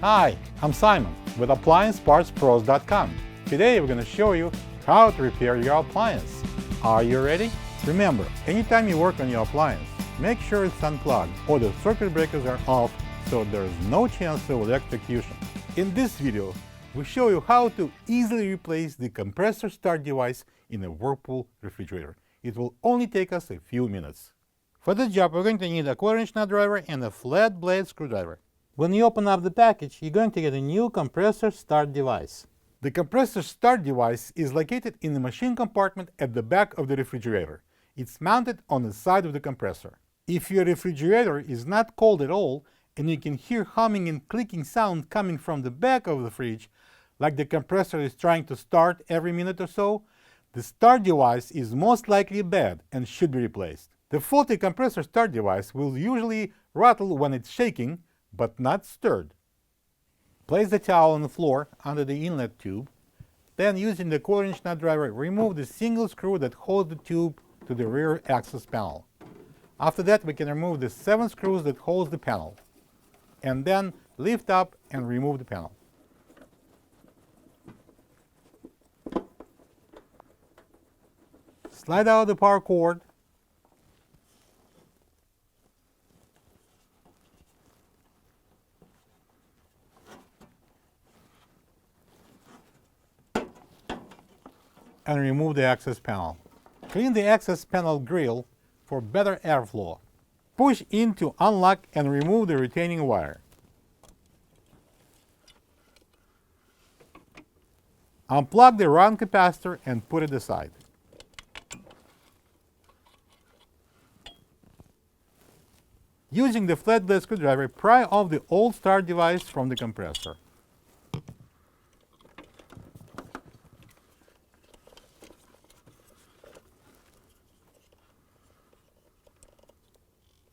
Hi, I'm Simon with AppliancePartsPros.com. Today we're going to show you how to repair your appliance. Are you ready? Remember, anytime you work on your appliance, make sure it's unplugged or the circuit breakers are off so there is no chance of electrocution. In this video, we show you how to easily replace the compressor start device in a Whirlpool refrigerator. It will only take us a few minutes. For this job, we're going to need a 1/4-inch nut driver and a flat blade screwdriver. When you open up the package, you're going to get a new compressor start device. The compressor start device is located in the machine compartment at the back of the refrigerator. It's mounted on the side of the compressor. If your refrigerator is not cold at all and you can hear humming and clicking sound coming from the back of the fridge, like the compressor is trying to start every minute or so, the start device is most likely bad and should be replaced. The faulty compressor start device will usually rattle when it's shaking, but not stirred. Place the towel on the floor under the inlet tube. Then, using the 1/4-inch nut driver, remove the single screw that holds the tube to the rear access panel. After that, we can remove the 7 screws that hold the panel. And then lift up and remove the panel. Slide out the power cord. And remove the access panel. Clean the access panel grill for better airflow. Push in to unlock and remove the retaining wire. Unplug the run capacitor and put it aside. Using the flat blade screwdriver, pry off the old start device from the compressor.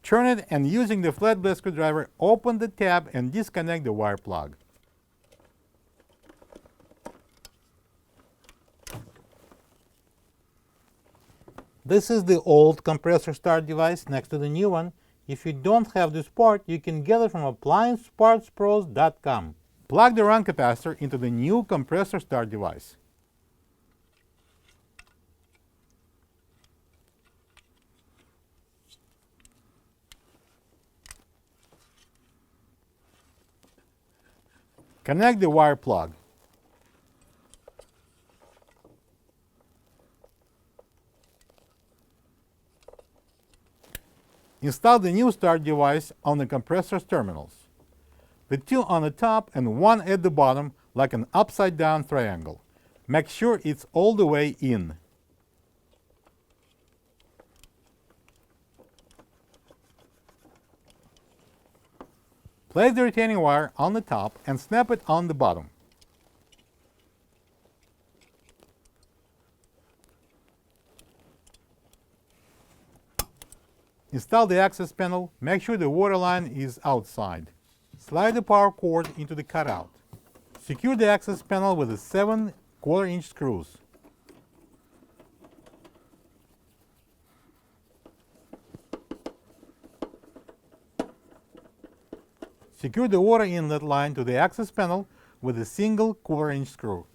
Turn it and, using the flat blade screwdriver, open the tab and disconnect the wire plug. This is the old compressor start device next to the new one. If you don't have this part, you can get it from AppliancePartsPros.com. Plug the run capacitor into the new compressor start device. Connect the wire plug. Install the new start device on the compressor's terminals. The 2 on the top and 1 at the bottom, like an upside-down triangle. Make sure it's all the way in. Place the retaining wire on the top and snap it on the bottom. Install the access panel. Make sure the water line is outside. Slide the power cord into the cutout. Secure the access panel with the 7 1/4-inch screws. Secure the water inlet line to the access panel with a single 1/4-inch screw.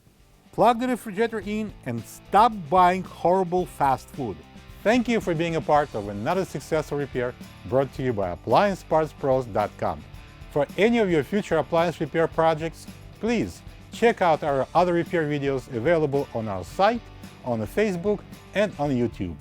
Plug the refrigerator in and stop buying horrible fast food. Thank you for being a part of another successful repair brought to you by AppliancePartsPros.com. For any of your future appliance repair projects, please check out our other repair videos available on our site, on Facebook, and on YouTube.